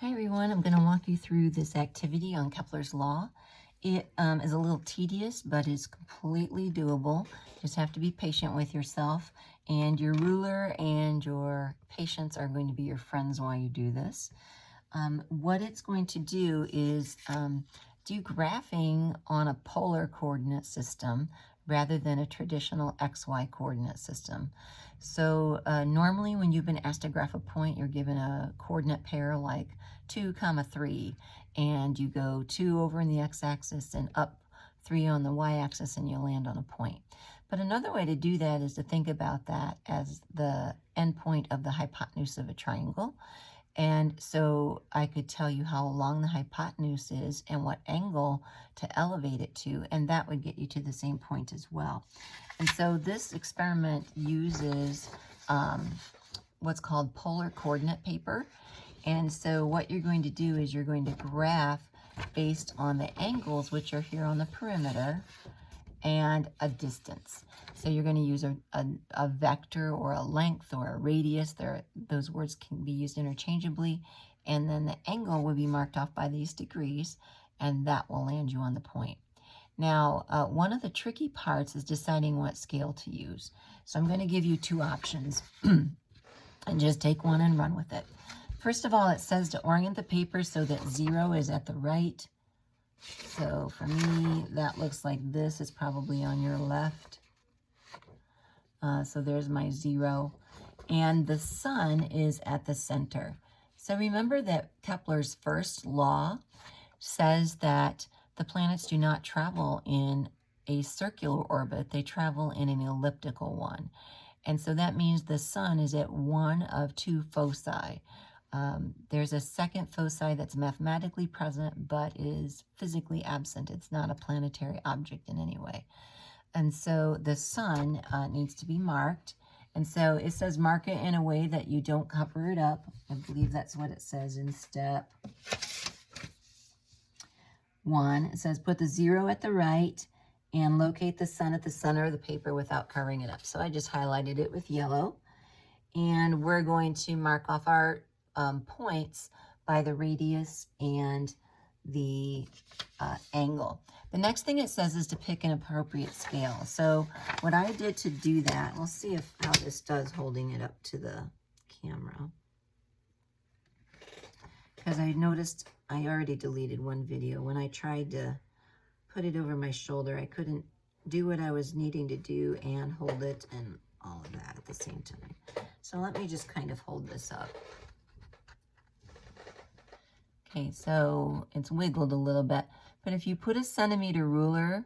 Hi everyone, I'm going to walk you through this activity on Kepler's law. It is a little tedious, but is completely doable. Just have to be patient with yourself, and your ruler and your patience are going to be your friends while you do this. What it's going to do is do graphing on a polar coordinate system rather than a traditional XY coordinate system. So normally when you've been asked to graph a point, you're given a coordinate pair like 2, 3, and you go 2 over in the x-axis and up 3 on the y-axis, and you land on a point. But another way to do that is to think about that as the endpoint of the hypotenuse of a triangle. And so I could tell you how long the hypotenuse is and what angle to elevate it to, and that would get you to the same point as well. And so this experiment uses what's called polar coordinate paper. And so what you're going to do is you're going to graph based on the angles, which are here on the perimeter, and a distance. So you're going to use a vector or a length or a radius. Those words can be used interchangeably. And then the angle will be marked off by these degrees, and that will land you on the point. Now, one of the tricky parts is deciding what scale to use. So I'm going to give you two options, and just take one and run with it. First of all, it says to orient the paper so that 0 is at the right. So for me, that looks like this. It's probably on your left. So there's my 0. And the sun is at the center. So remember that Kepler's first law says that the planets do not travel in a circular orbit. They travel in an elliptical one. And so that means the sun is at one of two foci. There's a second foci that's mathematically present but is physically absent. It's not a planetary object in any way. And so the sun needs to be marked. And so it says mark it in a way that you don't cover it up. I believe that's what it says in step 1. It says put the 0 at the right and locate the sun at the center of the paper without covering it up. So I just highlighted it with yellow. And we're going to mark off our points by the radius and the angle. The next thing it says is to pick an appropriate scale. So what I did to do that, we'll see how this does holding it up to the camera. Because I noticed I already deleted one video. When I tried to put it over my shoulder, I couldn't do what I was needing to do and hold it and all of that at the same time. So let me just kind of hold this up. Okay, so it's wiggled a little bit, but if you put a centimeter ruler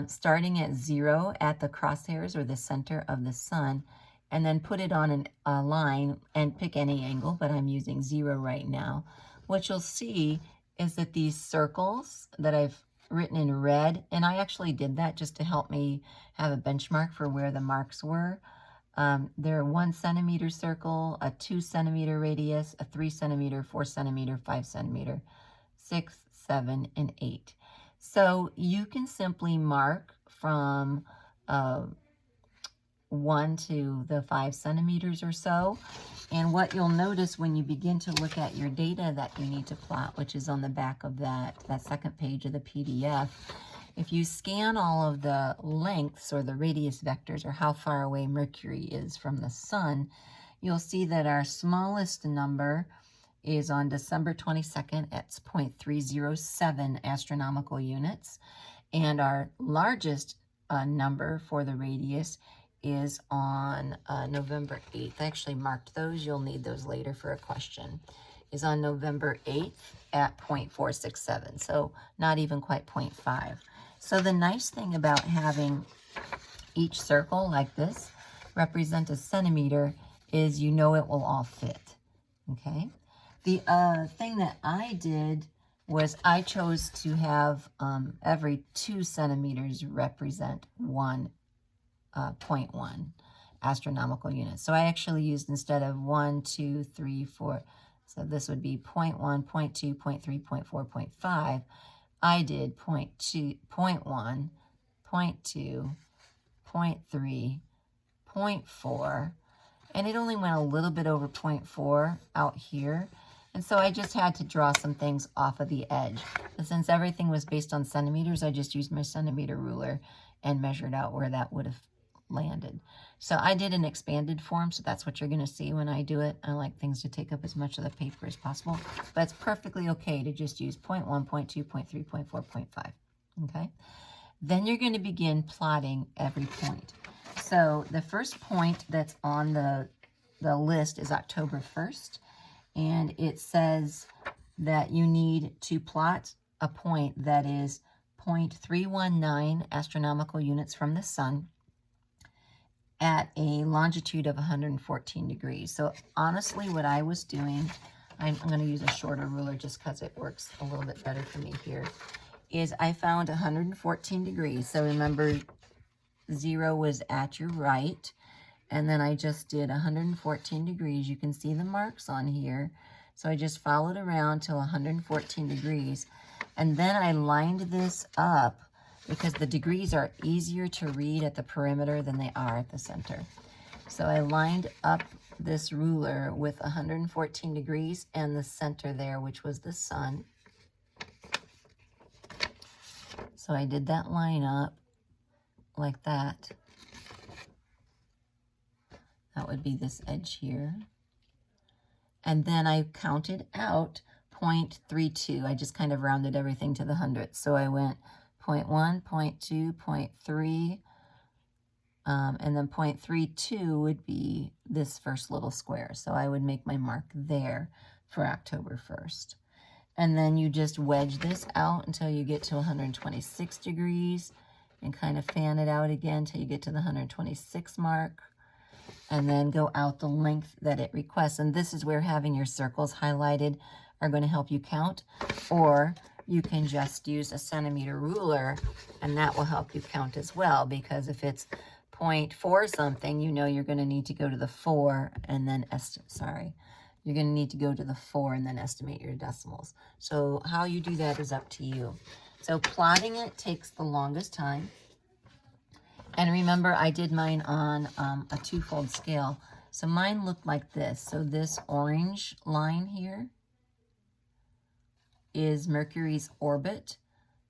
starting at 0 at the crosshairs or the center of the sun, and then put it on a line and pick any angle, but I'm using 0 right now, what you'll see is that these circles that I've written in red, and I actually did that just to help me have a benchmark for where the marks were. There are 1 centimeter circle, a 2 centimeter radius, a 3 centimeter, 4 centimeter, 5 centimeter, 6, 7, and 8. So you can simply mark from 1 to the 5 centimeters or so. And what you'll notice when you begin to look at your data that you need to plot, which is on the back of that second page of the PDF, if you scan all of the lengths or the radius vectors or how far away Mercury is from the sun, you'll see that our smallest number is on December 22nd at 0.307 astronomical units. And our largest number for the radius is on November 8th. I actually marked those. You'll need those later for a question. Is on November 8th at 0.467. So not even quite 0.5. So the nice thing about having each circle like this represent a centimeter is you know it will all fit, okay? The thing that I did was I chose to have every 2 centimeters represent 1.1 astronomical units. So I actually used, instead of 1, 2, 3, 4, so this would be 0.1, 0.2, 0.3, 0.4, 0.5. I did 0.2, 0.1, 0.2, 0.3, 0.4, and it only went a little bit over 0.4 out here. And so I just had to draw some things off of the edge. But since everything was based on centimeters, I just used my centimeter ruler and measured out where that would have landed. So I did an expanded form, so that's what you're going to see when I do it. I like things to take up as much of the paper as possible, but it's perfectly okay to just use 0.1, 0.2, 0.3, 0.4, 0.5, okay? Then you're going to begin plotting every point. So the first point that's on the list is October 1st, and it says that you need to plot a point that is 0.319 astronomical units from the sun at a longitude of 114 degrees. So honestly, what I was doing, I'm going to use a shorter ruler just because it works a little bit better for me here, is I found 114 degrees. So remember, 0 was at your right, and then I just did 114 degrees. You can see the marks on here. So I just followed around till 114 degrees, and then I lined this up because the degrees are easier to read at the perimeter than they are at the center. So I lined up this ruler with 114 degrees and the center there, which was the sun. So I did that line up like that. That would be this edge here. And then I counted out 0.32. I just kind of rounded everything to the hundredths. So I went 0.1, 0.2, 0.3, and then 0.32 would be this first little square. So I would make my mark there for October 1st. And then you just wedge this out until you get to 126 degrees and kind of fan it out again until you get to the 126 mark. And then go out the length that it requests. And this is where having your circles highlighted are going to help you count. Or you can just use a centimeter ruler, and that will help you count as well, because if it's 0.4 something, you know you're going to need to go to the 4 and then you're going to need to go to the 4 and then estimate your decimals. So how you do that is up to you. So plotting it takes the longest time. And remember, I did mine on a twofold scale. So mine looked like this. So this orange line here is Mercury's orbit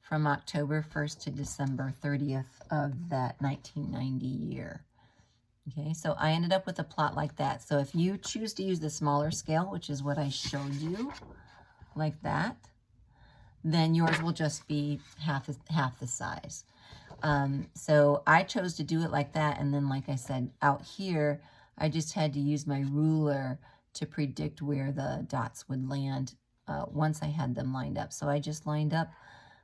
from October 1st to December 30th of that 1990 year. Okay, so I ended up with a plot like that. So if you choose to use the smaller scale, which is what I showed you, like that, then yours will just be half the size. So I chose to do it like that, and then like I said, out here, I just had to use my ruler to predict where the dots would land once I had them lined up. So I just lined up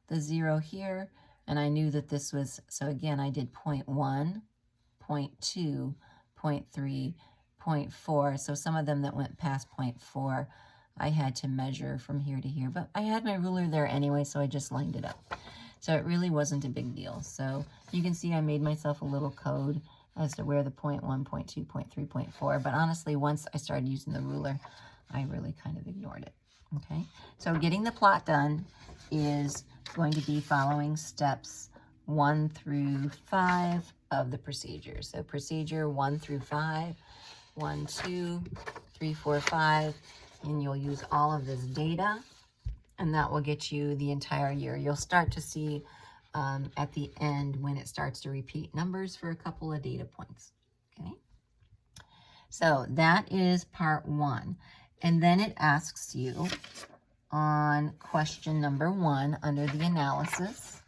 the 0 here, and I knew that this was, so again, I did 0.1, 0.2, 0.3, 0.4. So some of them that went past 0.4, I had to measure from here to here, but I had my ruler there anyway, so I just lined it up. So it really wasn't a big deal. So you can see I made myself a little code as to where the 0.1, 0.2, 0.3, 0.4. But honestly, once I started using the ruler, I really kind of ignored it. Okay, so getting the plot done is going to be following steps 1 through 5 of the procedure. So procedure 1 through 5, 1, 2, 3, 4, 5, and you'll use all of this data, and that will get you the entire year. You'll start to see at the end when it starts to repeat numbers for a couple of data points. Okay, so that is part 1. And then it asks you on question number 1 under the analysis,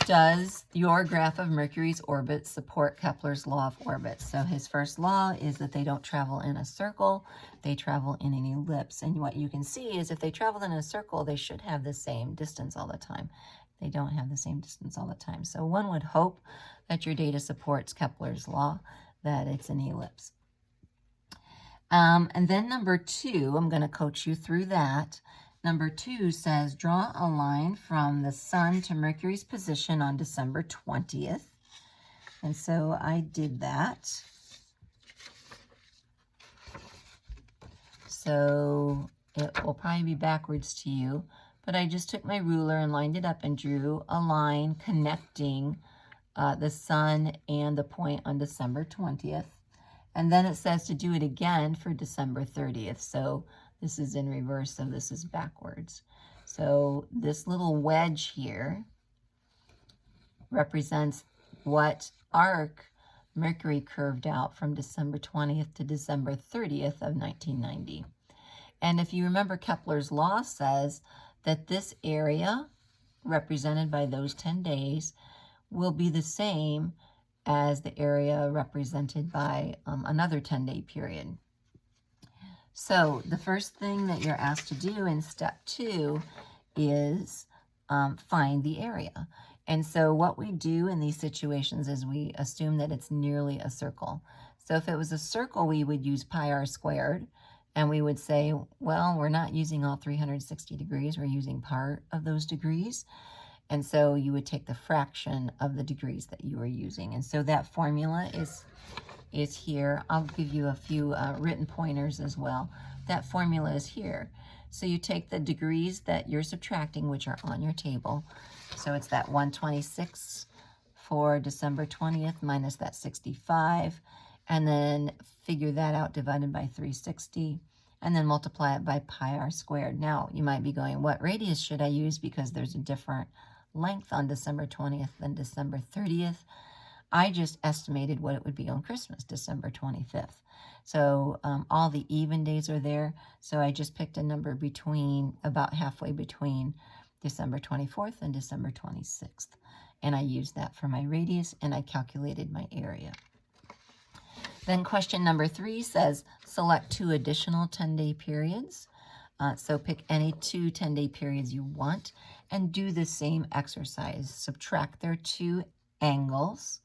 does your graph of Mercury's orbit support Kepler's law of orbits? So his first law is that they don't travel in a circle, they travel in an ellipse. And what you can see is if they travel in a circle, they should have the same distance all the time. They don't have the same distance all the time. So one would hope that your data supports Kepler's law, that it's an ellipse. And then number 2, I'm going to coach you through that. Number 2 says, draw a line from the sun to Mercury's position on December 20th. And so I did that. So it will probably be backwards to you, but I just took my ruler and lined it up and drew a line connecting the sun and the point on December 20th. And then it says to do it again for December 30th. So this is in reverse, so this is backwards. So this little wedge here represents what arc Mercury curved out from December 20th to December 30th of 1990. And if you remember, Kepler's law says that this area, represented by those 10 days, will be the same as the area represented by another 10-day period. So the first thing that you're asked to do in step 2 is find the area. And so what we do in these situations is we assume that it's nearly a circle. So if it was a circle, we would use pi r squared, and we would say, well, we're not using all 360 degrees, we're using part of those degrees. And so you would take the fraction of the degrees that you are using. And so that formula is here. I'll give you a few written pointers as well. That formula is here. So you take the degrees that you're subtracting, which are on your table. So it's that 126 for December 20th minus that 65. And then figure that out divided by 360. And then multiply it by pi r squared. Now, you might be going, what radius should I use? Because there's a different length on December 20th than December 30th. I just estimated what it would be on Christmas, December 25th. So all the even days are there. So I just picked a number between, about halfway between December 24th and December 26th. And I used that for my radius, and I calculated my area. Then question number 3 says, select 2 additional 10-day periods. So pick any 2 10-day periods you want and do the same exercise. Subtract their 2 angles,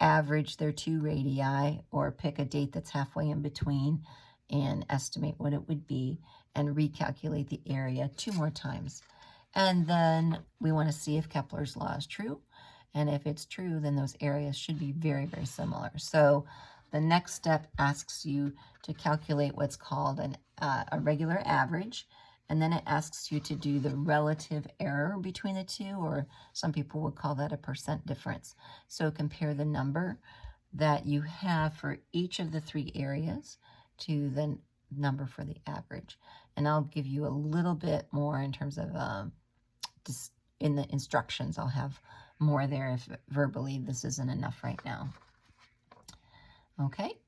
average their 2 radii, or pick a date that's halfway in between and estimate what it would be, and recalculate the area 2 more times. And then we want to see if Kepler's law is true. And if it's true, then those areas should be very, very similar. So the next step asks you to calculate what's called a regular average, and then it asks you to do the relative error between the two, or some people would call that a percent difference. So compare the number that you have for each of the 3 areas to the number for the average. And I'll give you a little bit more in terms of, just in the instructions, I'll have more there if verbally this isn't enough right now. Okay,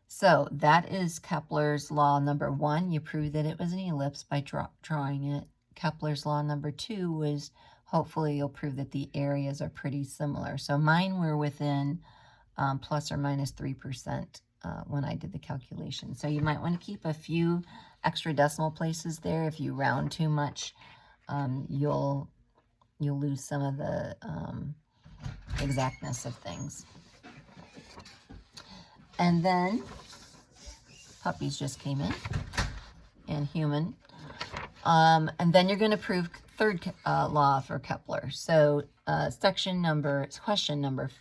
so that is Kepler's law number 1. You proved that it was an ellipse by drawing it. Kepler's law number 2 was, hopefully you'll prove that the areas are pretty similar. So mine were within plus or minus 3% when I did the calculation. So you might want to keep a few extra decimal places there. If you round too much, you'll lose some of the exactness of things. And then puppies just came in, and human. And then you're going to prove third law for Kepler. So question number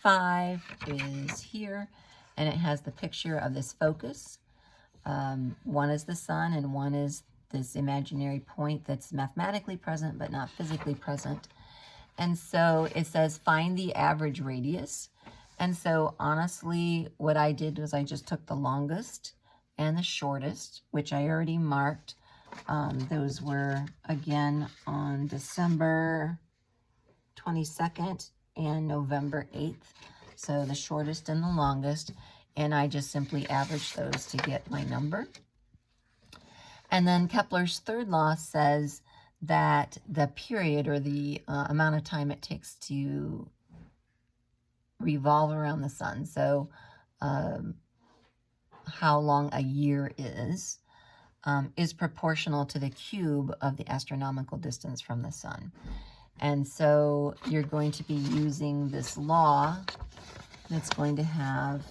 5 is here, and it has the picture of this focus. One is the sun, and one is this imaginary point that's mathematically present but not physically present. And so it says find the average radius. And so honestly, what I did was I just took the longest and the shortest, which I already marked. Those were, again, on December 22nd and November 8th. So the shortest and the longest. And I just simply averaged those to get my number. And then Kepler's third law says that the period, or the amount of time it takes to revolve around the sun, so how long a year is proportional to the cube of the astronomical distance from the sun. And so you're going to be using this law that's going to have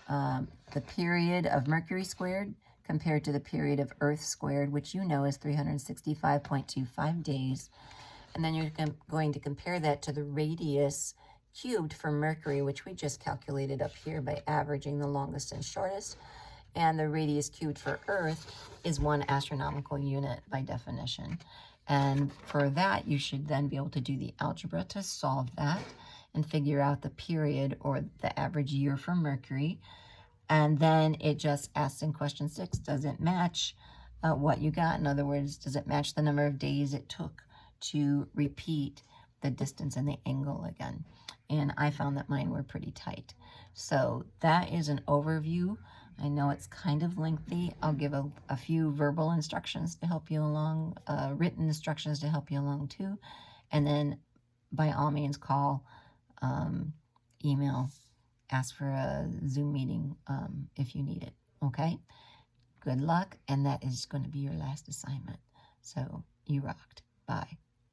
the period of Mercury squared compared to the period of Earth squared, which you know is 365.25 days. And then you're going to compare that to the radius cubed for Mercury, which we just calculated up here by averaging the longest and shortest. And the radius cubed for Earth is 1 astronomical unit by definition. And for that, you should then be able to do the algebra to solve that and figure out the period, or the average year for Mercury. And then it just asks in question 6, does it match what you got? In other words, does it match the number of days it took to repeat the distance and the angle again? And I found that mine were pretty tight. So that is an overview. I know it's kind of lengthy. I'll give a few verbal instructions to help you along, written instructions to help you along too. And then by all means call, email, ask for a Zoom meeting if you need it, okay? Good luck, and that is going to be your last assignment. So you rocked. Bye.